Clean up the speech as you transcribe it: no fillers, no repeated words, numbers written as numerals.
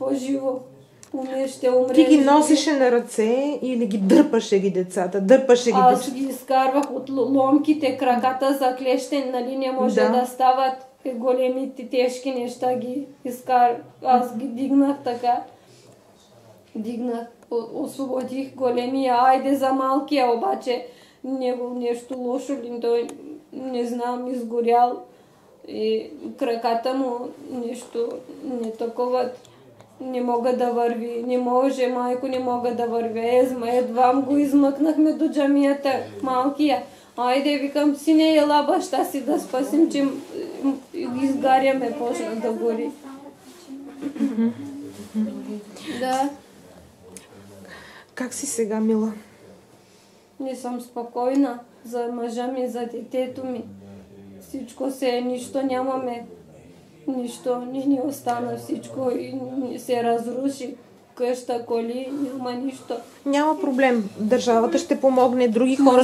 по-живо. Поне ще умре. Ти ги носеше на ръце или ги дърпаше ги децата? Дърпаше ги Аз ги изкарвах от ломките, краката заклещени, нали не може да стават големите тежки неща ги аз ги дигнах така. Освободих големия, айде за малкия, обаче него нещо лошо ли, той не знам, изгорял и краката му нещо не такова, не мога да върви, не може, майко не мога да вървя, едва го измъкнахме до джамията, малкия. Айде, викам, сине, ела баща си да спасим, че изгаряме, почна да гори. Да. Как си сега, Мила? Не съм спокойна за мъжа ми, за детето ми. Всичко нищо нямаме. Нищо не ни остана, всичко се разруши. Къща, коли, няма нищо. Няма проблем. Държавата ще помогне, други хора